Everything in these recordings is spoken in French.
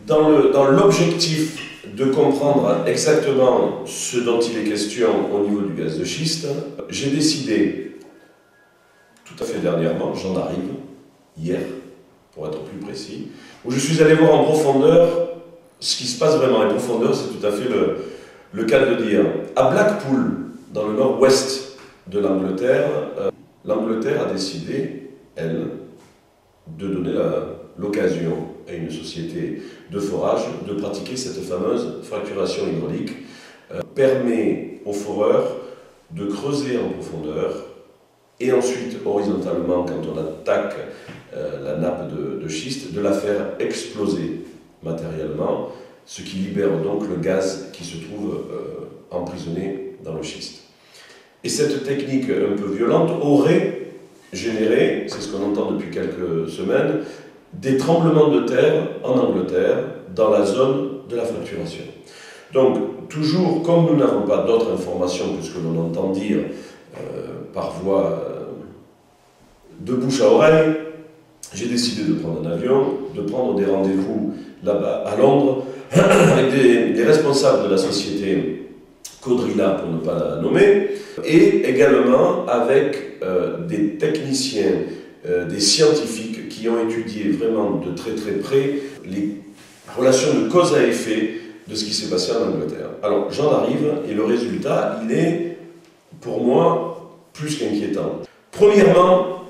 Dans l'objectif de comprendre exactement ce dont il est question au niveau du gaz de schiste, j'ai décidé, tout à fait dernièrement, j'en arrive, hier, pour être plus précis, où je suis allé voir en profondeur ce qui se passe vraiment en profondeur, c'est tout à fait le cas de dire. À Blackpool, dans le nord-ouest de l'Angleterre, l'Angleterre a décidé, elle, de donner l'occasion à une société de forage de pratiquer cette fameuse fracturation hydraulique. Permet aux foreurs de creuser en profondeur et ensuite horizontalement, quand on attaque la nappe de schiste, de la faire exploser matériellement, ce qui libère donc le gaz qui se trouve emprisonné dans le schiste. Et cette technique un peu violente aurait généré, c'est ce qu'on entend depuis quelques semaines, des tremblements de terre en Angleterre dans la zone de la fracturation. Donc, toujours, comme nous n'avons pas d'autres informations que ce que l'on entend dire par voie de bouche à oreille, j'ai décidé de prendre un avion, de prendre des rendez-vous là-bas à Londres avec des responsables de la société Codrilla, pour ne pas la nommer, et également avec des techniciens, des scientifiques qui ont étudié vraiment de très très près les relations de cause à effet de ce qui s'est passé en Angleterre. Alors j'en arrive et le résultat, il est pour moi plus qu'inquiétant. Premièrement,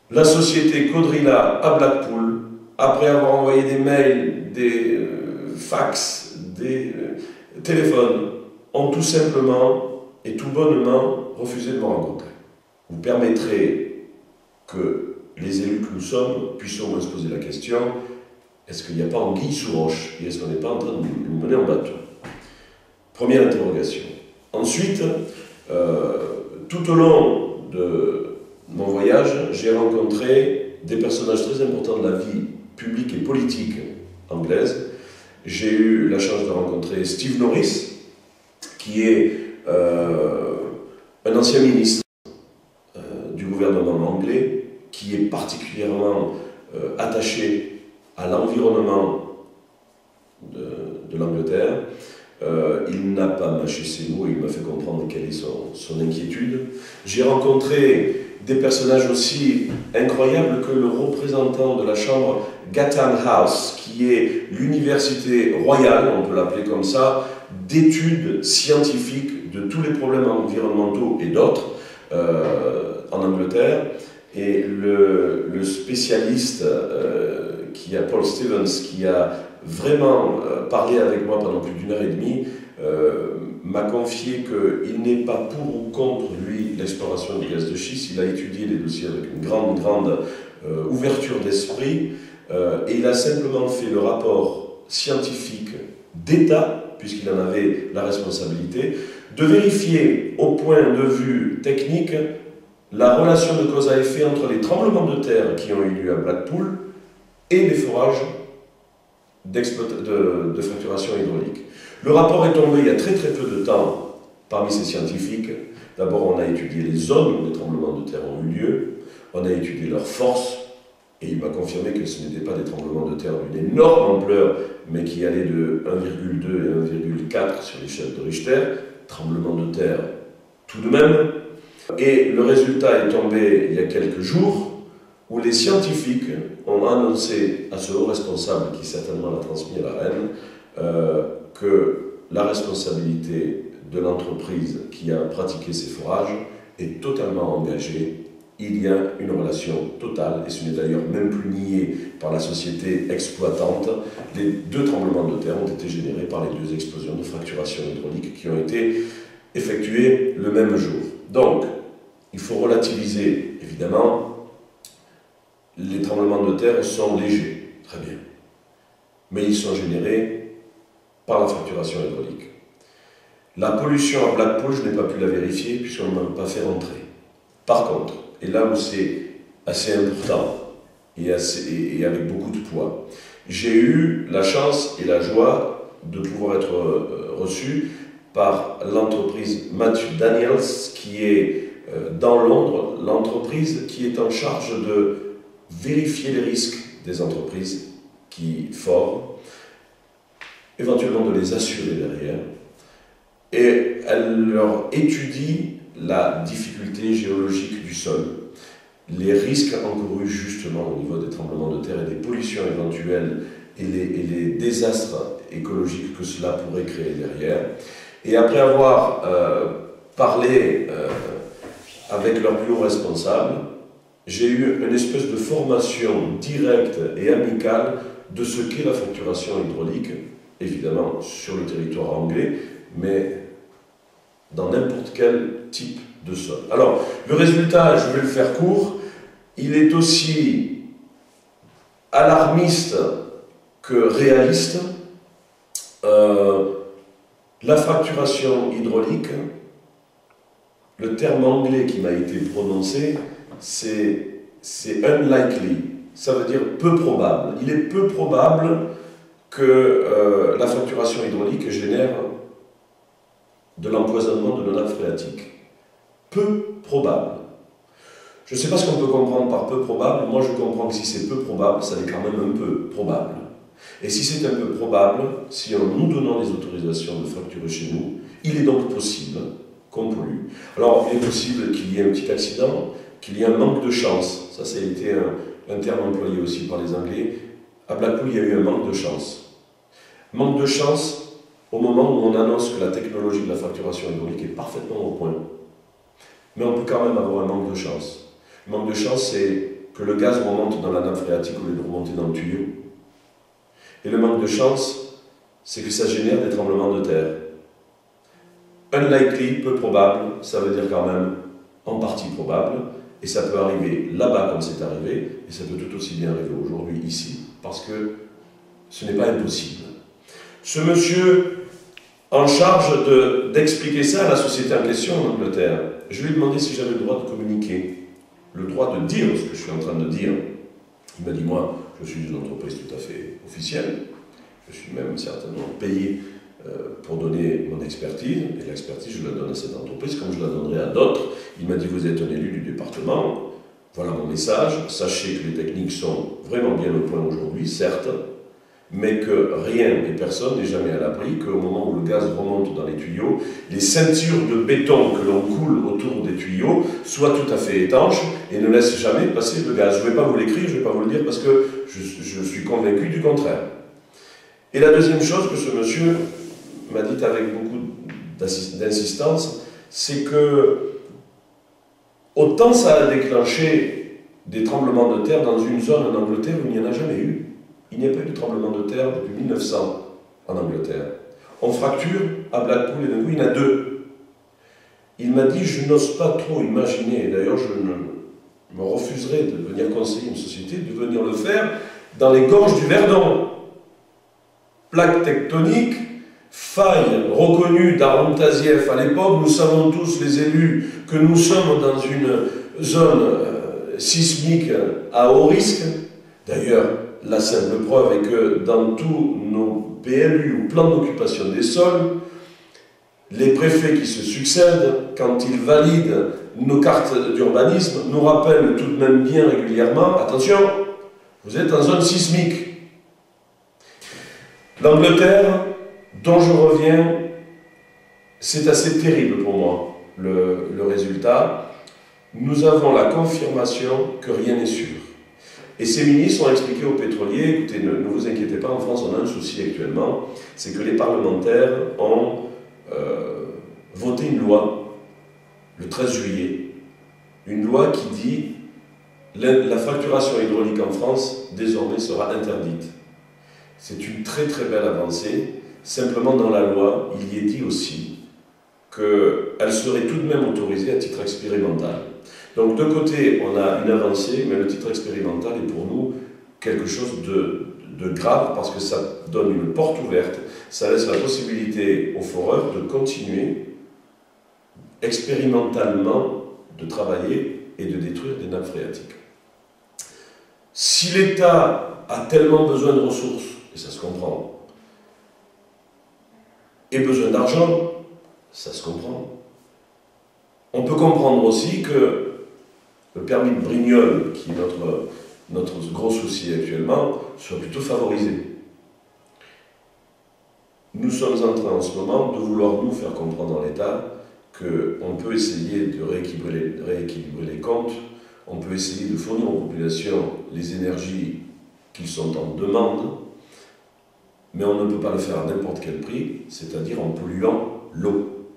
la société Codrilla à Blackpool, après avoir envoyé des mails, des fax, des téléphones, ont tout simplement et tout bonnement refusé de me rencontrer. Vous permettrez que les élus que nous sommes puissent au moins se poser la question, est-ce qu'il n'y a pas anguille sous roche et est-ce qu'on n'est pas en train de nous mener en bateau? Première interrogation. Ensuite, tout au long de mon voyage, j'ai rencontré des personnages très importants de la vie publique et politique anglaise. J'ai eu la chance de rencontrer Steve Norris, qui est un ancien ministre du gouvernement anglais, qui est particulièrement attaché à l'environnement de l'Angleterre. Il n'a pas mâché ses mots, il m'a fait comprendre quelle est son inquiétude. J'ai rencontré des personnages aussi incroyables que le représentant de la chambre Chatham House, qui est l'université royale, on peut l'appeler comme ça, d'études scientifiques de tous les problèmes environnementaux et d'autres en Angleterre. Et le spécialiste Paul Stevens, qui a vraiment parlé avec moi pendant plus d'1 heure et demie, m'a confié qu'il n'est pas pour ou contre, lui, l'exploration du gaz de schiste. Il a étudié les dossiers avec une grande ouverture d'esprit, et il a simplement fait le rapport scientifique d'État, puisqu'il en avait la responsabilité, de vérifier au point de vue technique la relation de cause à effet entre les tremblements de terre qui ont eu lieu à Blackpool et les forages de fracturation hydraulique. Le rapport est tombé il y a très peu de temps parmi ces scientifiques. D'abord, on a étudié les zones où les tremblements de terre ont eu lieu, on a étudié leur force, et il m'a confirmé que ce n'étaient pas des tremblements de terre d'une énorme ampleur, mais qui allaient de 1,2 et 1,4 sur l'échelle de Richter, tremblements de terre tout de même. Et le résultat est tombé il y a quelques jours, où les scientifiques ont annoncé à ce haut responsable, qui certainement l'a transmis à la reine, que la responsabilité de l'entreprise qui a pratiqué ces forages est totalement engagée. Il y a une relation totale, et ce n'est d'ailleurs même plus nié par la société exploitante. Les 2 tremblements de terre ont été générés par les 2 explosions de fracturation hydraulique qui ont été effectuées le même jour. Donc, il faut relativiser, évidemment, les tremblements de terre sont légers, très bien, mais ils sont générés par la fracturation hydraulique. La pollution à Blackpool, je n'ai pas pu la vérifier puisqu'on ne m'a pas fait rentrer. Par contre, et là où c'est assez important et avec beaucoup de poids, j'ai eu la chance et la joie de pouvoir être reçu par l'entreprise Matthew Daniels, qui est dans Londres, l'entreprise qui est en charge de vérifier les risques des entreprises qui fort, éventuellement de les assurer derrière, et elle leur étudie la difficulté géologique du sol, les risques encourus justement au niveau des tremblements de terre et des pollutions éventuelles et les désastres écologiques que cela pourrait créer derrière. Et après avoir parlé avec leurs plus hauts responsables, j'ai eu une espèce de formation directe et amicale de ce qu'est la fracturation hydraulique, évidemment sur le territoire anglais, mais dans n'importe quel type de sol. Alors, le résultat, je vais le faire court, il est aussi alarmiste que réaliste. La fracturation hydraulique, le terme anglais qui m'a été prononcé, c'est unlikely, ça veut dire peu probable. Il est peu probable que la fracturation hydraulique génère de l'empoisonnement de nos nappes phréatiques. Peu probable. Je ne sais pas ce qu'on peut comprendre par peu probable. Moi, je comprends que si c'est peu probable, ça est quand même un peu probable. Et si c'est un peu probable, si en nous donnant les autorisations de fracturer chez nous, il est donc possible qu'on pollue. Alors, il est possible qu'il y ait un petit accident, qu'il y ait un manque de chance. Ça a été un terme employé aussi par les Anglais. À Blackpool, il y a eu un manque de chance. Manque de chance au moment où on annonce que la technologie de la fracturation hydraulique est parfaitement au point. Mais on peut quand même avoir un manque de chance. Le manque de chance, c'est que le gaz remonte dans la nappe phréatique au lieu de remonter dans le tuyau. Et le manque de chance, c'est que ça génère des tremblements de terre. Unlikely, peu probable, ça veut dire quand même en partie probable, et ça peut arriver là-bas comme c'est arrivé, et ça peut tout aussi bien arriver aujourd'hui ici, parce que ce n'est pas impossible. Ce monsieur en charge d'expliquer ça à la société en question en Angleterre, je lui ai demandé si j'avais le droit de communiquer, le droit de dire ce que je suis en train de dire. Il m'a dit, moi, je suis une entreprise tout à fait officielle, je suis même certainement payé pour donner mon expertise, et l'expertise, je la donne à cette entreprise comme je la donnerai à d'autres. Il m'a dit, vous êtes un élu du département, voilà mon message, sachez que les techniques sont vraiment bien au point aujourd'hui, certes, mais que rien et personne n'est jamais à l'abri, qu'au moment où le gaz remonte dans les tuyaux, les ceintures de béton que l'on coule autour des tuyaux soient tout à fait étanches et ne laissent jamais passer le gaz. Je ne vais pas vous l'écrire, je ne vais pas vous le dire parce que je suis convaincu du contraire. Et la deuxième chose que ce monsieur m'a dit avec beaucoup d'insistance, c'est que autant ça a déclenché des tremblements de terre dans une zone en Angleterre où il n'y en a jamais eu. Il n'y a pas eu de tremblement de terre depuis 1900 en Angleterre. On fracture à Blackpool et d'un coup il y en a deux. Il m'a dit, je n'ose pas trop imaginer, et d'ailleurs je me refuserai de venir conseiller une société, de venir le faire dans les gorges du Verdon. Plaque tectonique, faille reconnue d'Aaron Tazieff à l'époque, nous savons tous les élus que nous sommes dans une zone sismique à haut risque. D'ailleurs, la simple preuve est que dans tous nos PLU ou plans d'occupation des sols, les préfets qui se succèdent, quand ils valident nos cartes d'urbanisme, nous rappellent tout de même bien régulièrement, attention, vous êtes en zone sismique. L'Angleterre, dont je reviens, c'est assez terrible pour moi, le résultat. Nous avons la confirmation que rien n'est sûr. Et ces ministres ont expliqué aux pétroliers, écoutez, ne vous inquiétez pas, en France on a un souci actuellement, c'est que les parlementaires ont voté une loi, le 13 juillet, une loi qui dit la fracturation hydraulique en France désormais sera interdite. C'est une très très belle avancée, simplement dans la loi, il y est dit aussi qu'elle serait tout de même autorisée à titre expérimental. Donc de côté, on a une avancée, mais le titre expérimental est pour nous quelque chose de grave parce que ça donne une porte ouverte, ça laisse la possibilité aux foreurs de continuer expérimentalement de travailler et de détruire des nappes phréatiques. Si l'État a tellement besoin de ressources, et ça se comprend, et besoin d'argent, ça se comprend, on peut comprendre aussi que le permis de Brignoles, qui est notre notre gros souci actuellement, soit plutôt favorisé. Nous sommes en train en ce moment de vouloir nous faire comprendre dans l'État qu'on peut essayer de rééquilibrer les comptes, on peut essayer de fournir aux populations les énergies qu'ils sont en demande, mais on ne peut pas le faire à n'importe quel prix, c'est-à-dire en polluant l'eau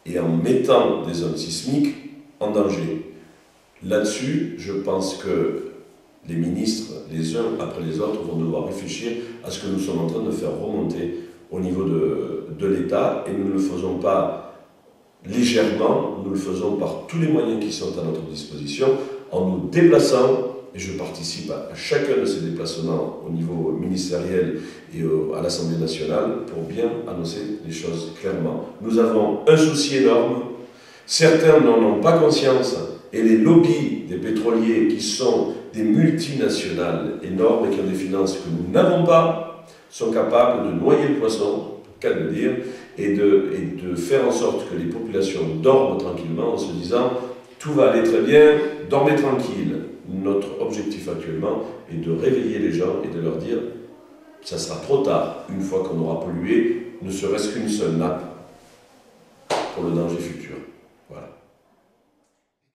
et en mettant des zones sismiques en danger. Là-dessus, je pense que les ministres, les uns après les autres, vont devoir réfléchir à ce que nous sommes en train de faire remonter au niveau de l'État, et nous ne le faisons pas légèrement, nous le faisons par tous les moyens qui sont à notre disposition, en nous déplaçant, et je participe à chacun de ces déplacements au niveau ministériel et à l'Assemblée nationale pour bien annoncer les choses clairement. Nous avons un souci énorme, certains n'en ont pas conscience, et les lobbies des pétroliers qui sont des multinationales énormes et qui ont des finances que nous n'avons pas, sont capables de noyer le poisson, qu'à le dire, et de faire en sorte que les populations dorment tranquillement en se disant « tout va aller très bien, dormez tranquille ». Notre objectif actuellement est de réveiller les gens et de leur dire « ça sera trop tard une fois qu'on aura pollué, ne serait-ce qu'une seule nappe pour le danger futur ». Voilà.